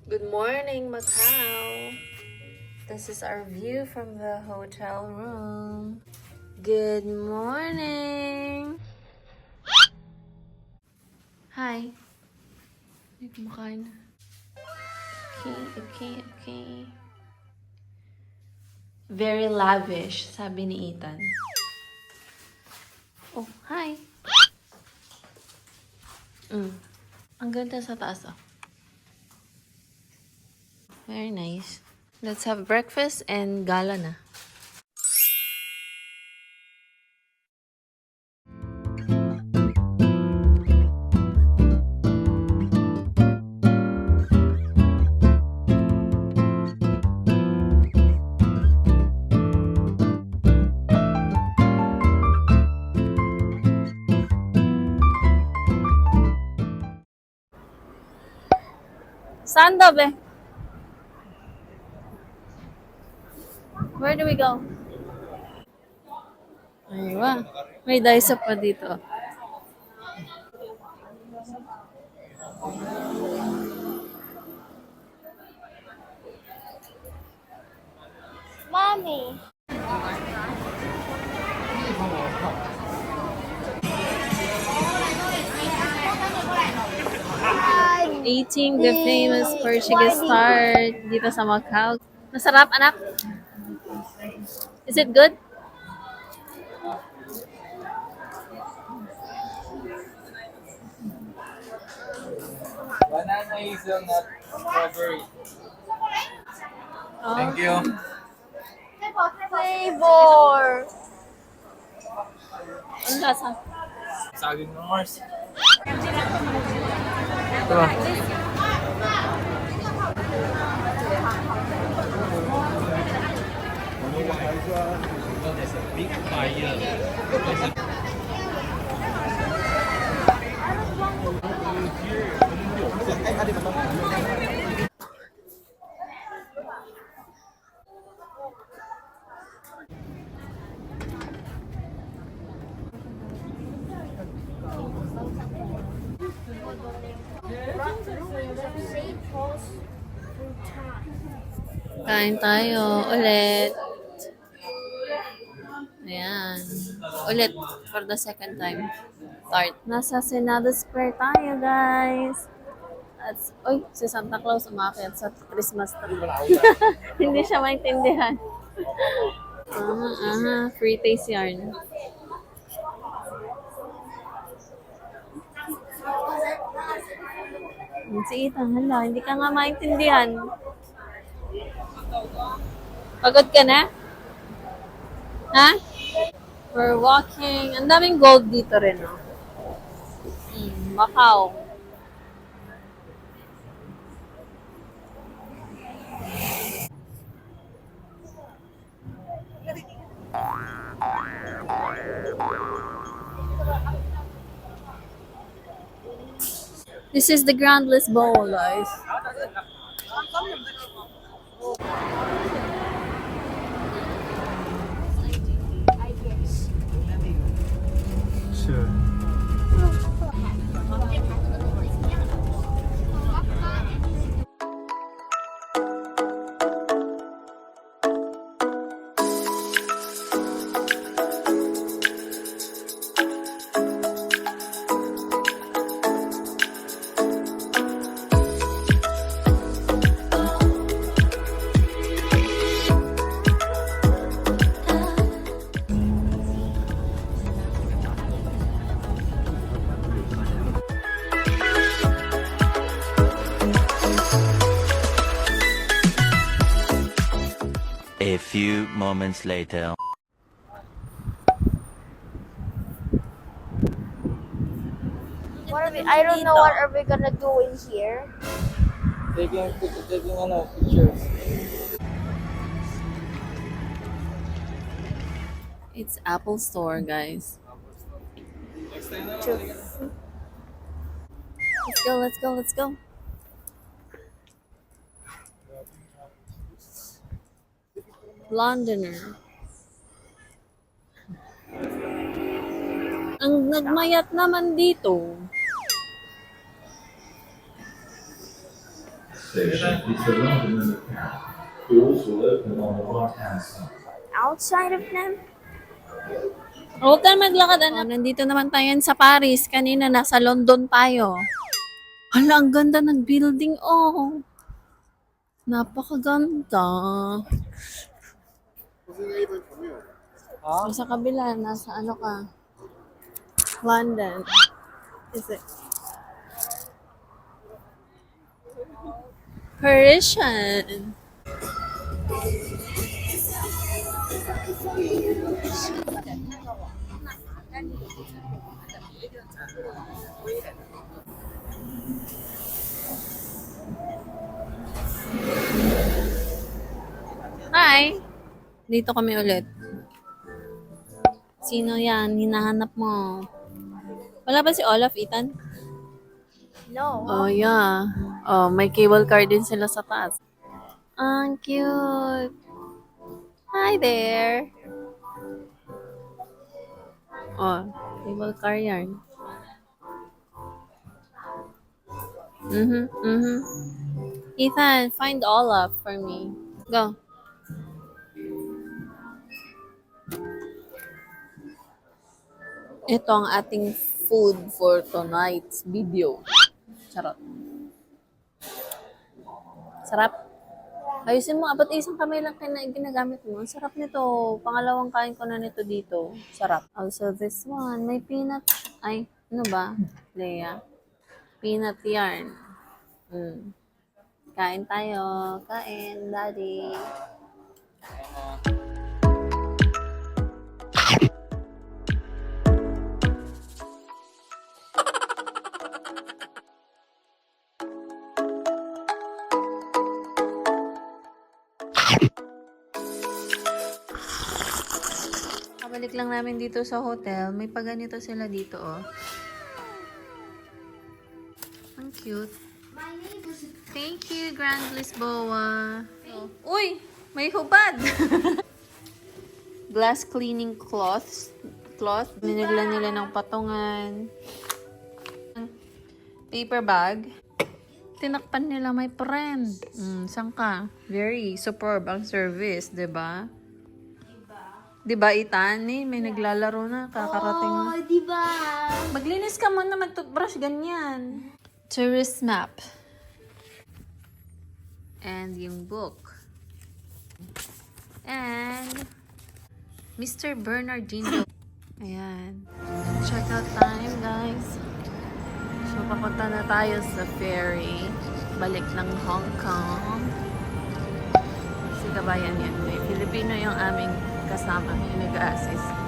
Good morning, Macau. This is our view from the hotel room. Good morning. Hi. Hindi kumakain. Okay. Very lavish, sabi ni Ethan. Oh, hi. Ang ganda sa taas, oh. Very nice. Let's have breakfast and gala na. Saan daw, be? Where do we go? Aywa. May daisa pa dito. Mommy. Eating the famous Portuguese tart dito sa Macau. Masarap, anak? Is it good? Banana hazelnut strawberry. Oh. Thank you. Flavor. Ang lasa? Saging ng Mars. Ito ba? Big fire. Kain tayo ulit. Ayan. Ulit for the second time. Tart. Nasa Senado Square tayo, guys. At, uy, si Santa Claus umakyat sa Christmas tree. Hindi siya maintindihan. Free taste yarn. Si Ethan, hala, hindi ka nga maintindihan. Pagod ka na? Ha? We're walking. Ang daming gold dito rin, no? Macau. This is the Groundless Bowl, guys. Sure. A few moments later. I don't know what are we gonna do in here. Taking pictures. It's Apple Store, guys. Next time na True. Let's go. Londoner. Ang nagmayat naman dito. station is the London Underground. Doors will open on the right-hand side. Outside of them? Huwag tayo maglakad, anak. Nandito naman tayo sa Paris. Kanina nasa London tayo. Hala, ang ganda ng building, oh. Napakaganda. So, sa kabila, nasa ano ka? London. Is it? Parisian. Hi! Dito kami ulit. Sino yan? Hinahanap mo. Wala ba si Olaf, Ethan? No. Oh, yeah. Oh, may cable car din sila sa taas. Ang cute. Hi there. Oh, cable car yan. Ethan, find Olaf for me. Go. Ito ang ating food for tonight's video. Charot. Sarap. Ayusin mo, apat isang kamay lang ginagamit mo. Ang sarap nito. Pangalawang kain ko na nito dito. Sarap. Also this one, may peanut. Ay, ano ba? Leia. Peanut yarn. Kain tayo. Kain, daddy. Kabalik lang namin dito sa hotel. May paganito sila dito, oh. Ang cute. Thank you, Grand Lisboa. Oh. Uy! May hubad! Glass cleaning cloth. Miniglan nila ng patungan. Paper bag. Tinakpan nila, my friend. Saan ka? Very superb ang service, 'di ba? Diba, Ethan? May naglalaro na. Kakarating na. Oh, diba? Maglinis ka muna, mag-toothbrush, ganyan. Tourist map. And yung book. And Mr. Bernardino. Ayan. Check out time, guys. So, papunta na tayo sa ferry. Balik ng Hong Kong. Si kabayan yan. May Filipino yung aming kasama yung nag-assist.